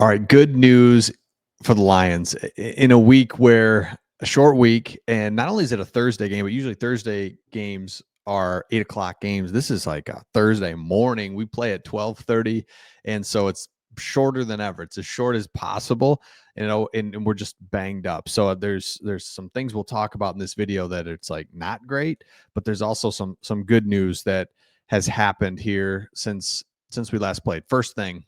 All right, good news for the Lions in a week where a short week, and not only is it a Thursday game, but usually Thursday games are 8 o'clock games. This is like a Thursday morning. We play at 12:30, and so it's shorter than ever. It's as short as possible, and we're just banged up. So there's some things we'll talk about in this video that it's like not great, but there's also some good news that has happened here since we last played. First thing,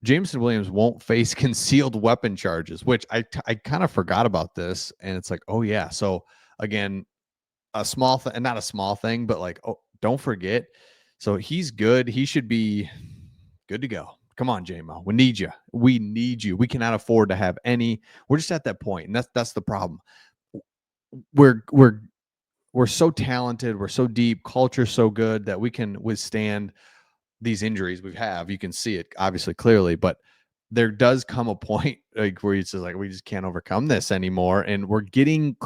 Jameson Williams won't face concealed weapon charges, which I kind of forgot about this. And it's like, oh, yeah. So, again, a small thing, and not a small thing, but like, oh, don't forget. So he's good. He should be good to go. Come on, JMO. We need you. We need you. We cannot afford to have any. We're just at that point, and that's the problem. We're we're we're so talented. We're so deep. Culture's so good that we can withstand these injuries we have. You can see it obviously clearly, but there does come a point like where it's just like we just can't overcome this anymore. And we're getting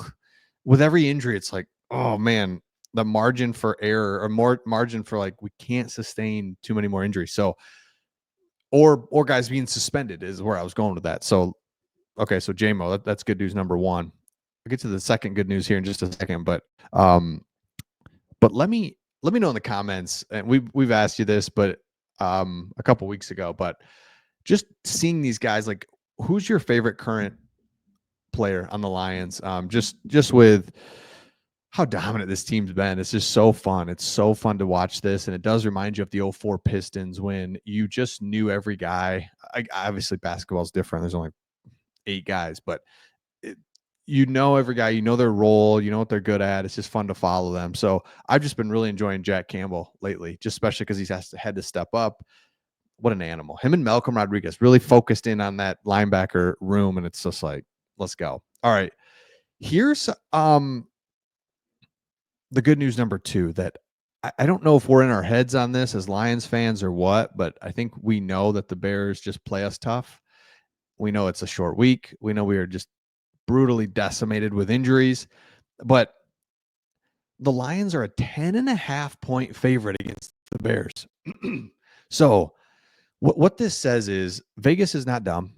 with every injury, it's like, oh man, the margin for error or more margin for like we can't sustain too many more injuries. So or guys being suspended is where I was going with that. So okay, so JMO, that's good news number one. I'll get to the second good news here in just a second, um but let me know in the comments, and we've asked you this, but a couple weeks ago, but just seeing these guys, like, who's your favorite current player on the Lions? Just with how dominant this team's been, it's just so fun. It's so fun to watch this, and it does remind you of the '04 Pistons when you just knew every guy. Obviously, basketball's different. There's only 8 guys, but it, you know every guy, you know their role, you know what they're good at. It's just fun to follow them. So I've just been really enjoying Jack Campbell lately, just especially because he's had to step up. What an animal! Him and Malcolm Rodriguez really focused in on that linebacker room, and it's just like, let's go. All right, here's the good news number two that I don't know if we're in our heads on this as Lions fans or what, but I think we know that the Bears just play us tough. We know it's a short week. We know we are just brutally decimated with injuries, but the Lions are a 10.5 point favorite against the Bears. So what this says is Vegas is not dumb.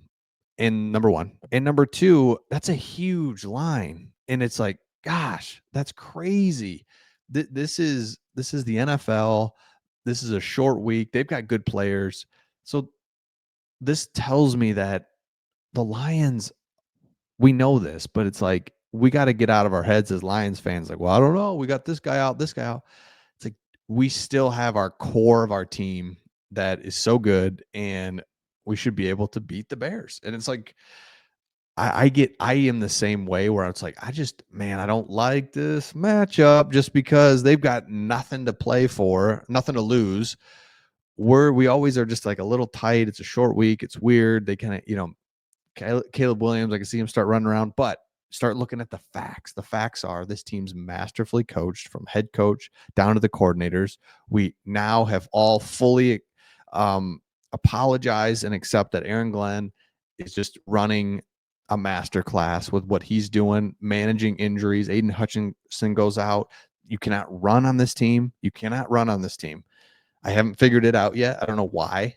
And number one, and number two, that's a huge line. And it's like, gosh, that's crazy. This is the NFL. This is a short week. They've got good players. So this tells me that the Lions, we know this, but it's like we got to get out of our heads as Lions fans. Like, well, I don't know. We got this guy out, this guy out. It's like we still have our core of our team that is so good, and we should be able to beat the Bears. And it's like I am the same way where it's like man, I don't like this matchup just because they've got nothing to play for, nothing to lose. We always are just like a little tight. It's a short week. It's weird. They kind of, Caleb Williams, I can see him start running around, but start looking at the facts. The facts are this team's masterfully coached from head coach down to the coordinators. We now have all fully apologized and accept that Aaron Glenn is just running a master class with what he's doing, managing injuries. Aiden Hutchinson goes out. You cannot run on this team. You cannot run on this team. I haven't figured it out yet. I don't know why,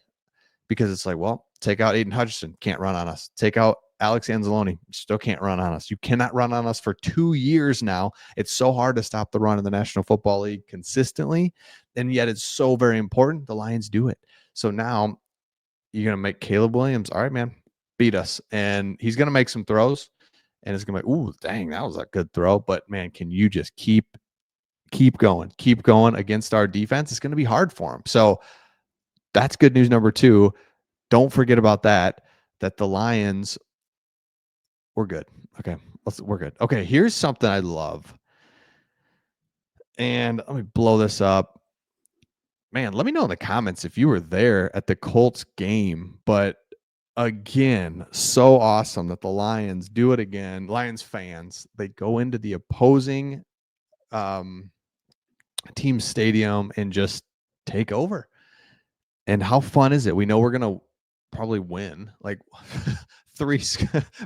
because it's like, well, take out Aiden Hutchinson, can't run on us. Take out Alex Anzalone, still can't run on us. You cannot run on us for 2 years now. It's so hard to stop the run in the National Football League consistently, and yet it's so very important. The Lions do it. So now you're going to make Caleb Williams, all right, man, beat us. And he's going to make some throws, and it's going to be, ooh, dang, that was a good throw. But, man, can you just keep going against our defense? It's going to be hard for him. So that's good news number two. Don't forget about that the Lions were good. Okay, we're good. Okay, here's something I love. And let me blow this up. Man, let me know in the comments if you were there at the Colts game. But again, so awesome that the Lions do it again. Lions fans, they go into the opposing team stadium and just take over. And how fun is it? We know we're going to probably win like three,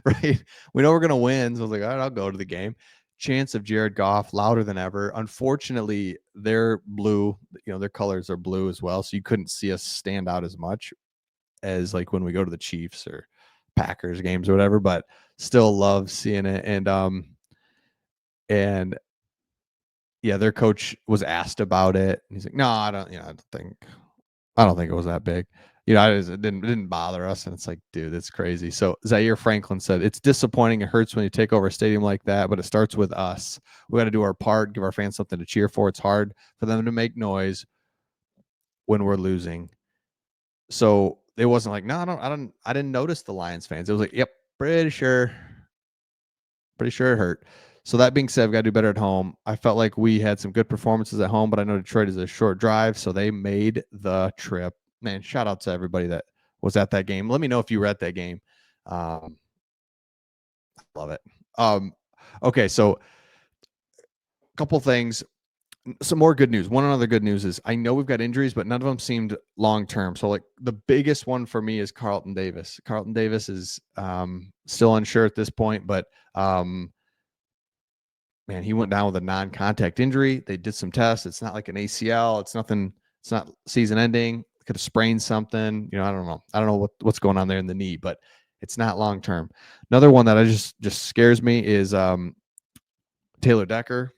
right? We know we're going to win. So I was like, all right, I'll go to the game. Chance of Jared Goff louder than ever. Unfortunately, they're blue. Their colors are blue as well. So you couldn't see us stand out as much. as like when we go to the Chiefs or Packers games or whatever, but still love seeing it. And yeah, their coach was asked about it. And he's like, no, I don't think it was that big. It didn't bother us. And it's like, dude, that's crazy. So Zaire Franklin said, it's disappointing. It hurts when you take over a stadium like that, but it starts with us. We got to do our part, give our fans something to cheer for. It's hard for them to make noise when we're losing. So it wasn't like, no, I didn't notice the Lions fans. It was like, yep, pretty sure it hurt. So that being said, we got to do better at home. I felt like we had some good performances at home, but I know Detroit is a short drive, so they made the trip. Man, shout out to everybody that was at that game. Let me know if you were at that game. Um, love it. Okay, so a couple things. Some more good news. One other good news is I know we've got injuries, but none of them seemed long term. So like the biggest one for me is Carlton Davis. Carlton Davis is still unsure at this point, but man, he went down with a non-contact injury. They did some tests. It's not like an ACL. It's nothing. It's not season ending. Could have sprained something. I don't know. I don't know what's going on there in the knee, but it's not long term. Another one that I just scares me is Taylor Decker,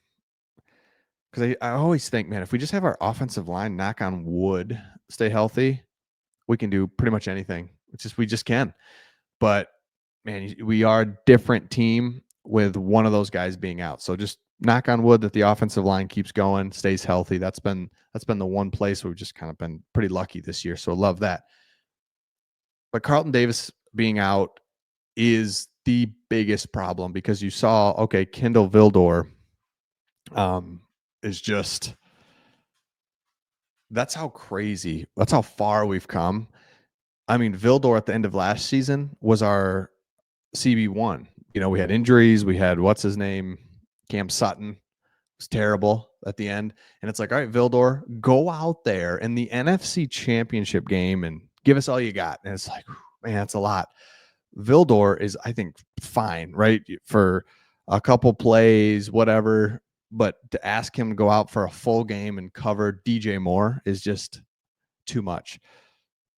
because I always think, man, if we just have our offensive line, knock on wood, stay healthy, we can do pretty much anything. We just can. But man, we are a different team with one of those guys being out. So just knock on wood that the offensive line keeps going, stays healthy. That's been the one place where we've just kind of been pretty lucky this year. So love that. But Carlton Davis being out is the biggest problem, because you saw, okay, Kendall Vildor is just, that's how far we've come. I mean, Vildor at the end of last season was our CB1. We had injuries. We had, what's his name? Cam Sutton was terrible at the end. And it's like, all right, Vildor, go out there in the NFC Championship game and give us all you got. And it's like, man, that's a lot. Vildor is, I think, fine, right? For a couple plays, whatever. But to ask him to go out for a full game and cover DJ Moore is just too much.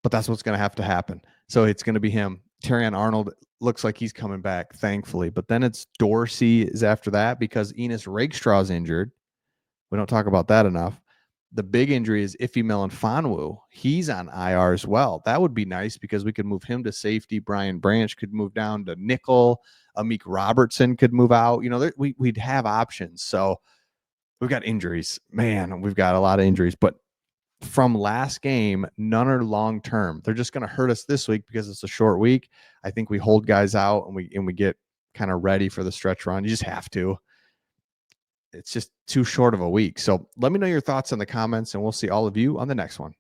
But that's what's going to have to happen. So it's going to be him. Terrion Arnold looks like he's coming back, thankfully. But then it's Dorsey is after that, because Enos Rakestraw is injured. We don't talk about that enough. The big injury is Ife Melifonwu. He's on IR as well. That would be nice, because we could move him to safety. Brian Branch could move down to nickel. Amik Robertson could move out. We'd have options. So we've got injuries. Man, we've got a lot of injuries. But from last game, none are long term. They're just going to hurt us this week because it's a short week. I think we hold guys out and we get kind of ready for the stretch run. You just have to. It's just too short of a week. So let me know your thoughts in the comments, and we'll see all of you on the next one.